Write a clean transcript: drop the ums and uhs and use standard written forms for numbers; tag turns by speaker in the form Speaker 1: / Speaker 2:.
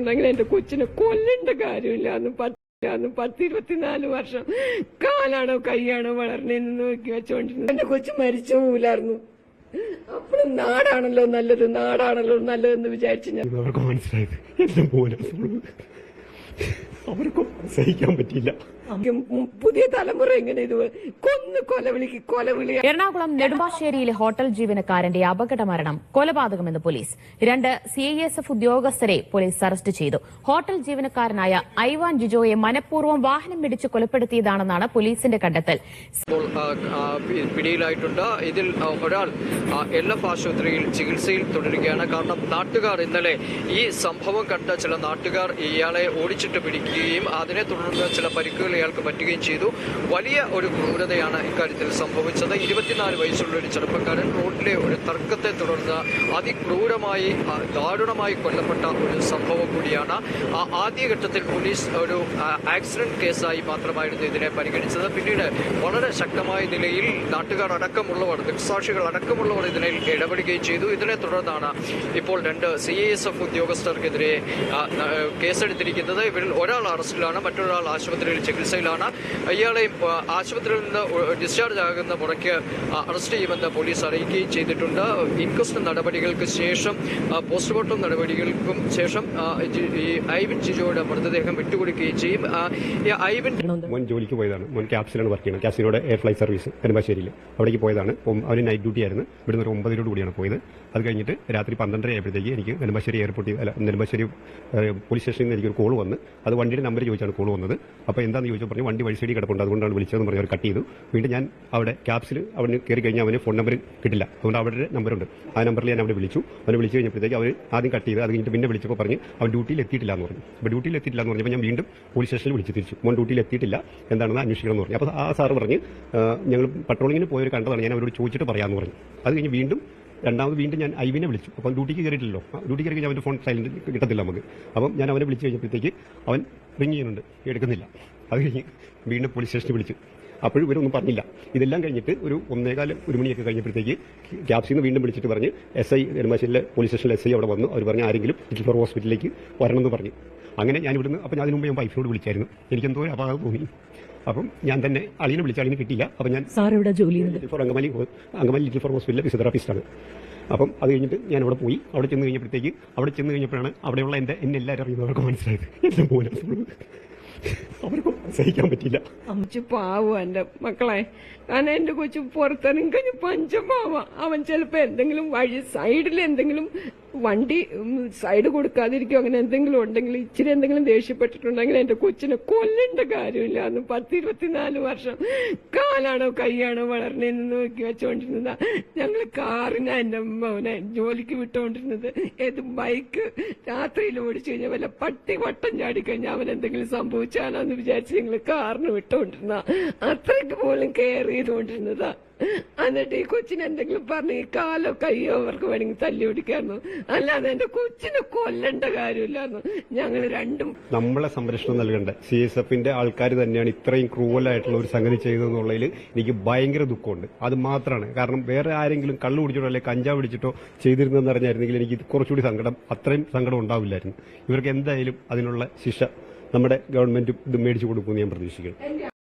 Speaker 1: ഉണ്ടെങ്കിൽ എന്റെ കൊച്ചിനെ കൊല്ലേണ്ട കാര്യമില്ലാന്ന് 10-24 വർഷം കാലാണോ കൈയാണോ വളർന്നേന്ന് നോക്കി വെച്ചോണ്ടിരുന്നു. എന്റെ കൊച്ചു മരിച്ചു പോലായിരുന്നു. അപ്പോഴും നാടാണല്ലോ നല്ലതെന്ന് വിചാരിച്ചു ഞാൻ.
Speaker 2: അവർക്ക് മനസ്സിലായത് എന്റെ മോനെ അവർക്കും സഹിക്കാൻ പറ്റിയില്ല.
Speaker 1: പുതിയ തലമുറ എങ്ങനെ ഇത് കൊലവിളി.
Speaker 3: എറണാകുളം നെടുമ്പാശ്ശേരിയിലെ ഹോട്ടൽ ജീവനക്കാരന്റെ അപകട മരണം കൊലപാതകമെന്ന് പോലീസ്. 2 CISF ഉദ്യോഗസ്ഥരെ പോലീസ് അറസ്റ്റ് ചെയ്തു. ഹോട്ടൽ ജീവനക്കാരനായ ഐവാൻ ജിജോയെ മനഃപൂർവ്വം വാഹനം ഇടിച്ച് കൊലപ്പെടുത്തിയതാണെന്നാണ് പോലീസിന്റെ കണ്ടെത്തൽ.
Speaker 4: പിടിയിലായിട്ടുണ്ട്. ഇതിൽ ഒരാൾ LF ആശുപത്രിയിൽ ചികിത്സയിൽ തുടരുകയാണ്. കാരണം നാട്ടുകാർ ഇന്നലെ ഈ സംഭവം കണ്ട ചില നാട്ടുകാർ ഇയാളെ ഓടിച്ചിട്ട് പിടിക്കുകയും അതിനെ തുടർന്ന് ചില പരിക്കുകൾ ഇയാൾക്ക് പറ്റുകയും ചെയ്തു. വലിയ ഒരു ക്രൂരതയാണ് ഇക്കാര്യത്തിൽ സംഭവിച്ചത്. 24 വയസ്സുള്ള ഒരു ചെറുപ്പക്കാരൻ റോഡിലെ ഒരു തർക്കത്തെ തുടർന്ന് അതിക്രൂരമായി ദാരുണമായി കൊല്ലപ്പെട്ട ഒരു സംഭവം കൂടിയാണ്. ആദ്യഘട്ടത്തിൽ പോലീസ് ഒരു ആക്സിഡന്റ് കേസായി മാത്രമായിരുന്നു ഇതിനെ പരിഗണിച്ചത്. പിന്നീട് വളരെ ശക്തമായ നിലയിൽ നാട്ടുകാർ അടക്കമുള്ളവർ, ദൃക്സാക്ഷികൾ അടക്കമുള്ളവർ ഇതിനെ ഇടപെടുകയും ചെയ്തു. ഇതിനെ തുടർന്നാണ് ഇപ്പോൾ 2 CISF ഉദ്യോഗസ്ഥർക്കെതിരെ കേസെടുത്തിരിക്കുന്നത്. ഇവരിൽ ഒരാൾ അറസ്റ്റിലാണ്, മറ്റൊരാൾ ആശുപത്രിയിൽ ചികിത്സയിലാണ്. ഇയാളെ ആശുപത്രിയിൽ നിന്ന് ഡിസ്ചാർജ് ആകുന്ന മുറയ്ക്ക് അറസ്റ്റ് ചെയ്യുമെന്ന് പോലീസ് അറിയിക്കുകയും ചെയ്തിട്ടുണ്ട്. ഇൻക്വസ്റ്റ് നടപടികൾക്ക് ശേഷം, പോസ്റ്റ്മോർട്ടം നടപടികൾക്കും ശേഷം ഈ ഐവിൻ ജിജോയുടെ മൃതദേഹം വിട്ടുകൊടുക്കുകയും ചെയ്യും.
Speaker 2: മോൻ ജോലിക്ക് പോയതാണ്. മോൻ ക്യാപ്സിലാണ് വർക്ക് ചെയ്യുന്നത്. ക്യാപ്സിലൂടെ എയർ ഫ്ലൈറ്റ് സർവീസ് നെടുമ്പാശ്ശേരിയിൽ അവിടേക്ക് പോയതാണ്. അവന് നൈറ്റ് ഡ്യൂട്ടി ആയിരുന്നു. ഇവിടുന്ന് ഒരു 9 കൂടിയാണ് പോയത്. അത് കഴിഞ്ഞിട്ട് രാത്രി 12:30 ആയപ്പോഴത്തേക്ക് എനിക്ക് നെടുമ്പാശ്ശേരി പോലീസ് സ്റ്റേഷനിൽ നിന്ന് എനിക്കൊരു കോൾ വന്ന്, അത് വണ്ടിയുടെ നമ്പർ ചോദിച്ചാണ് കോൾ വന്നത്. അപ്പോൾ എന്താണെന്ന് ചോദിച്ചാൽ പറഞ്ഞു വണ്ടി വഴി സൈഡിൽ കിടപ്പുണ്ട്, അതുകൊണ്ടാണ് വിളിച്ചതെന്ന് പറഞ്ഞ് അവർ കട്ട് ചെയ്തു. വീണ്ടും ഞാൻ അവിടെ ക്യാപ്സിൽ അവന് കയറി കഴിഞ്ഞാൽ അവന് ഫോൺ നമ്പർ കിട്ടില്ല. അതുകൊണ്ട് അവരുടെ നമ്പറുണ്ട്. ആ നമ്പറിൽ ഞാൻ അവിടെ വിളിച്ചു. അവനെ വിളിച്ചു കഴിഞ്ഞപ്പോഴത്തേക്ക് അവർ ആദ്യം കട്ട് ചെയ്ത്, അത് കഴിഞ്ഞിട്ട് പിന്നെ വിളിച്ചപ്പോൾ പറഞ്ഞ് അവൻ ഡ്യൂട്ടിയിൽ എത്തിയിട്ടില്ല എന്ന് പറഞ്ഞു. അപ്പോൾ ഡ്യൂട്ടിയിൽ എത്തിയിട്ടില്ല എന്ന് പറഞ്ഞപ്പോൾ ഞാൻ വീണ്ടും പോലീസ് സ്റ്റേഷനിൽ വിളിച്ച് തിരിച്ചു. മോൻ ഡ്യൂട്ടിയിൽ എത്തിയിട്ടില്ല, എന്താണെന്ന് അന്വേഷിക്കണം എന്ന് പറഞ്ഞു. അപ്പോൾ ആ സാറ് പറഞ്ഞ് ഞങ്ങൾ പട്രോളിങ്ങിന് പോയവർ കണ്ടതാണ്, ഞാൻ അവരോട് ചോദിച്ചിട്ട് പറയാമെന്ന് പറഞ്ഞു. അത് കഴിഞ്ഞ് വീണ്ടും ഞാൻ ഐവിനെ വിളിച്ചു. അപ്പം ഡ്യൂട്ടിക്ക് കയറിയിട്ടില്ലോ. ഡ്യൂട്ടിക്ക് കയറി കഴിഞ്ഞാൽ അവൻ്റെ ഫോൺ സൈലന്റ് കിട്ടത്തില്ല നമുക്ക്. അപ്പം ഞാൻ അവനെ വിളിച്ച് കഴിഞ്ഞപ്പോഴത്തേക്ക് അവൻ റിങ് ചെയ്യുന്നുണ്ട്, എടുക്കുന്നില്ല. അത് കഴിഞ്ഞ് വീണ്ടും പോലീസ് സ്റ്റേഷനിൽ വിളിച്ചു. അപ്പോഴും ഇവരൊന്നും പറഞ്ഞില്ല. ഇതെല്ലാം കഴിഞ്ഞിട്ട് ഒരു 1:15 മണിയൊക്കെ കഴിഞ്ഞപ്പോഴത്തേക്ക് ക്യാപ്സിൽ നിന്ന് വീണ്ടും വിളിച്ചിട്ട് പറഞ്ഞ് SI നെടുമ്പാശ്ശേരിയിലെ പോലീസ് സ്റ്റേഷനിലെ SI അവിടെ വന്നു. അവർ പറഞ്ഞ് ആരെങ്കിലും ലിറ്റിൽ ഫ്ലവർ ഹോസ്പിറ്റലിലേക്ക് വരണമെന്ന് പറഞ്ഞു. അങ്ങനെ ഞാൻ ഇവിടുന്ന്, അപ്പം അതിന് മുമ്പ് ഞാൻ വൈഫിനോട് വിളിച്ചായിരുന്നു. എനിക്കെന്തോ അപാകത തോന്നി. അപ്പം ഞാൻ തന്നെ അളിയനെ വിളിച്ച, അളിയനെ കിട്ടിയില്ല. അപ്പം ഞാൻ
Speaker 3: ജോലി
Speaker 2: അങ്കമാലി ലിറ്റിൽ ഫ്ലവർ ഹോസ്പിറ്റലിലെ ഫിസിയോതെറാപ്പിസ്റ്റാണ്. അപ്പം അത് കഴിഞ്ഞിട്ട് ഞാൻ അവിടെ പോയി. അവിടെ ചെന്ന് കഴിഞ്ഞപ്പോഴാണ് അവിടെയുള്ള എന്നെ എല്ലാവരും അറിയുന്നവർക്ക് മനസ്സിലായത് എന്റെ മോനെ അവർക്കും സഹിക്കാൻ പറ്റിയില്ല.
Speaker 1: അമ്മച്ചു പാവം എന്റെ മക്കളെ. കാരണം എന്റെ കൊച്ചു പുറത്തിറങ്ങി കഴിഞ്ഞ് പഞ്ചമാവ. അവൻ ചിലപ്പോ എന്തെങ്കിലും വഴി സൈഡിൽ എന്തെങ്കിലും വണ്ടി സൈഡ് കൊടുക്കാതിരിക്കും, അങ്ങനെ എന്തെങ്കിലും ഉണ്ടെങ്കിൽ, ഇച്ചിരി എന്തെങ്കിലും ദേഷ്യപ്പെട്ടിട്ടുണ്ടെങ്കിൽ എന്റെ കൊച്ചിനെ കൊല്ലേണ്ട കാര്യമില്ലാന്ന് 10-24 വർഷം കാലാണോ കൈയാണോ വളർന്നേന്ന് നോക്കി വെച്ചോണ്ടിരുന്നതാ. ഞങ്ങള് കാറിനാ എന്റെ മോനെ ജോലിക്ക് വിട്ടോണ്ടിരുന്നത്. ഏത് ബൈക്ക് രാത്രിയിൽ ഓടിച്ചു കഴിഞ്ഞാൽ വല്ല പട്ടി വട്ടം ചാടിക്കഴിഞ്ഞാൽ അവൻ എന്തെങ്കിലും സംഭവിച്ചാലോ എന്ന് വിചാരിച്ച് ഞങ്ങള് കാറിന് വിട്ടോണ്ടിരുന്ന, അത്രയ്ക്ക് പോലും കെയർ ചെയ്തുകൊണ്ടിരുന്നതാ. എന്നിട്ട് ഈ കൊച്ചിന് എന്തെങ്കിലും പറഞ്ഞ് ഈ കാലോ കയ്യോ അവർക്ക് വേണമെങ്കിൽ തല്ലി പിടിക്കായിരുന്നു, അല്ലാതെ എന്റെ കൊച്ചിനെ കൊല്ലേണ്ട കാര്യമില്ലായിരുന്നു. ഞങ്ങൾ രണ്ടും
Speaker 2: നമ്മളെ സംരക്ഷണം നൽകേണ്ട CISFന്റെ ആൾക്കാർ തന്നെയാണ് ഇത്രയും ക്രൂവലായിട്ടുള്ള ഒരു സംഗതി ചെയ്തതെന്നുള്ളതിൽ എനിക്ക് ഭയങ്കര ദുഃഖമുണ്ട്. അത് മാത്രമാണ്. കാരണം വേറെ ആരെങ്കിലും കള്ളു കുടിച്ചിട്ടോ അല്ലെങ്കിൽ കഞ്ചാവ് പിടിച്ചിട്ടോ ചെയ്തിരുന്നതെന്ന് അറിഞ്ഞായിരുന്നെങ്കിൽ എനിക്ക് കുറച്ചുകൂടി അത്രയും സങ്കടം ഉണ്ടാവില്ലായിരുന്നു. ഇവർക്ക് എന്തായാലും അതിനുള്ള ശിക്ഷ നമ്മുടെ ഗവൺമെന്റ് ഇത് മേടിച്ചു കൊടുക്കുമെന്ന് ഞാൻ പ്രതീക്ഷിക്കുന്നു.